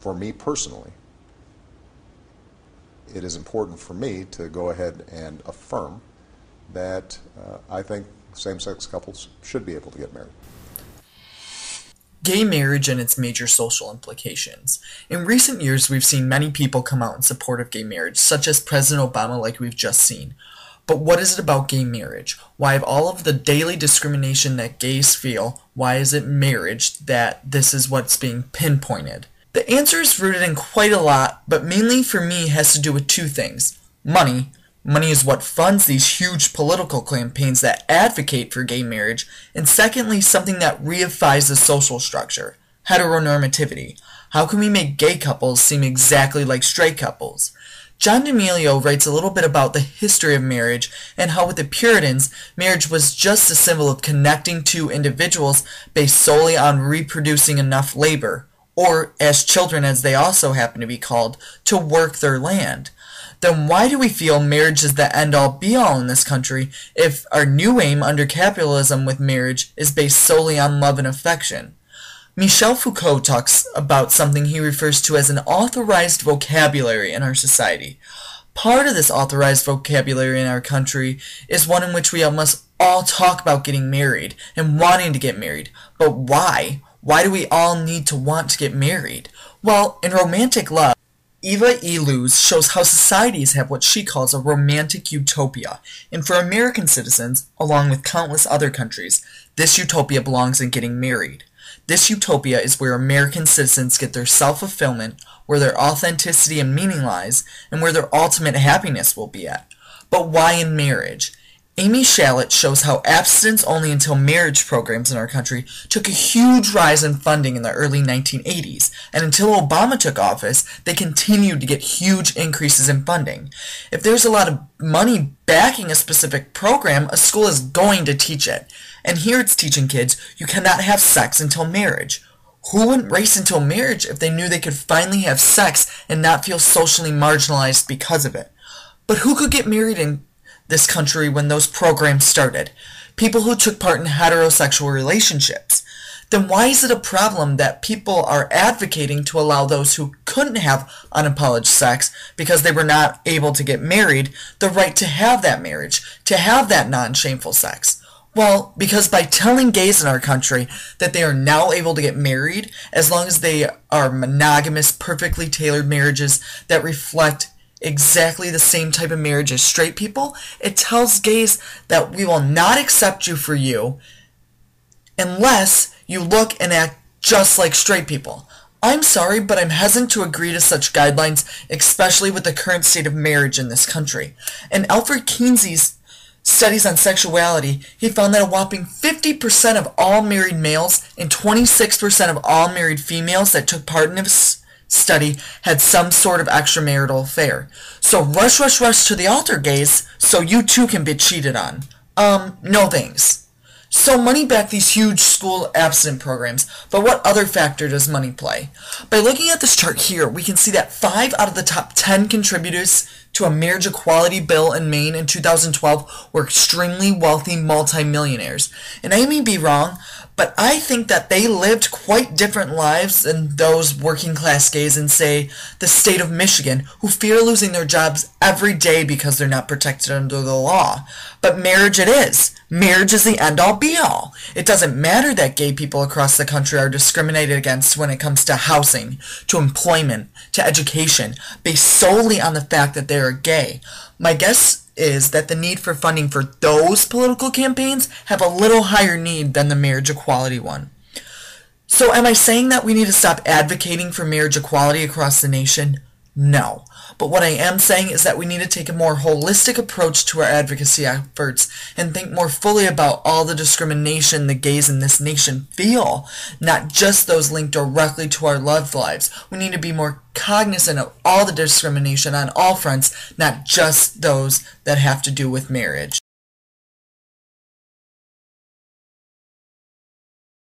for me personally, it is important for me to go ahead and affirm that I think same-sex couples should be able to get married. Gay marriage and its major social implications. In recent years, we've seen many people come out in support of gay marriage, such as President Obama, like we've just seen. But what is it about gay marriage? Why, of all of the daily discrimination that gays feel, why is it marriage that this is what's being pinpointed? The answer is rooted in quite a lot, but mainly for me has to do with two things. Money. Money is what funds these huge political campaigns that advocate for gay marriage, and secondly, something that reifies the social structure, heteronormativity. How can we make gay couples seem exactly like straight couples? John D'Amelio writes a little bit about the history of marriage and how with the Puritans, marriage was just a symbol of connecting two individuals based solely on reproducing enough labor, or as children as they also happen to be called, to work their land. Then why do we feel marriage is the end-all be-all in this country if our new aim under capitalism with marriage is based solely on love and affection? Michel Foucault talks about something he refers to as an authorized vocabulary in our society. Part of this authorized vocabulary in our country is one in which we must all talk about getting married and wanting to get married. But why? Why do we all need to want to get married? Well, in romantic love, Eva E. Luz shows how societies have what she calls a romantic utopia, and for American citizens, along with countless other countries, this utopia belongs in getting married. This utopia is where American citizens get their self-fulfillment, where their authenticity and meaning lies, and where their ultimate happiness will be at. But why in marriage? Amy Shallett shows how abstinence only until marriage programs in our country took a huge rise in funding in the early 1980s, and until Obama took office, they continued to get huge increases in funding. If there's a lot of money backing a specific program, a school is going to teach it. And here it's teaching kids you cannot have sex until marriage. Who wouldn't race until marriage if they knew they could finally have sex and not feel socially marginalized because of it? But who could get married in this country when those programs started? People who took part in heterosexual relationships. Then why is it a problem that people are advocating to allow those who couldn't have unapologized sex because they were not able to get married the right to have that marriage, to have that non-shameful sex? Well, because by telling gays in our country that they are now able to get married as long as they are monogamous, perfectly tailored marriages that reflect exactly the same type of marriage as straight people, it tells gays that we will not accept you for you unless you look and act just like straight people. I'm sorry, but I'm hesitant to agree to such guidelines, especially with the current state of marriage in this country. In Alfred Kinsey's studies on sexuality, he found that a whopping 50% of all married males and 26% of all married females that took part in his study had some sort of extramarital affair. So rush, rush, rush to the altar, gays, so you too can be cheated on. No thanks. So money backed these huge school abstinence programs, but what other factor does money play? By looking at this chart here, we can see that 5 out of the top 10 contributors to a marriage equality bill in Maine in 2012 were extremely wealthy multimillionaires. And I may be wrong, but I think that they lived quite different lives than those working class gays in, say, the state of Michigan, who fear losing their jobs every day because they're not protected under the law. But marriage it is. Marriage is the end-all be-all. It doesn't matter that gay people across the country are discriminated against when it comes to housing, to employment, to education, based solely on the fact that they are gay. My guess is that the need for funding for those political campaigns have a little higher need than the marriage equality one. So am I saying that we need to stop advocating for marriage equality across the nation? No. But what I am saying is that we need to take a more holistic approach to our advocacy efforts and think more fully about all the discrimination the gays in this nation feel, not just those linked directly to our love lives. We need to be more cognizant of all the discrimination on all fronts, not just those that have to do with marriage.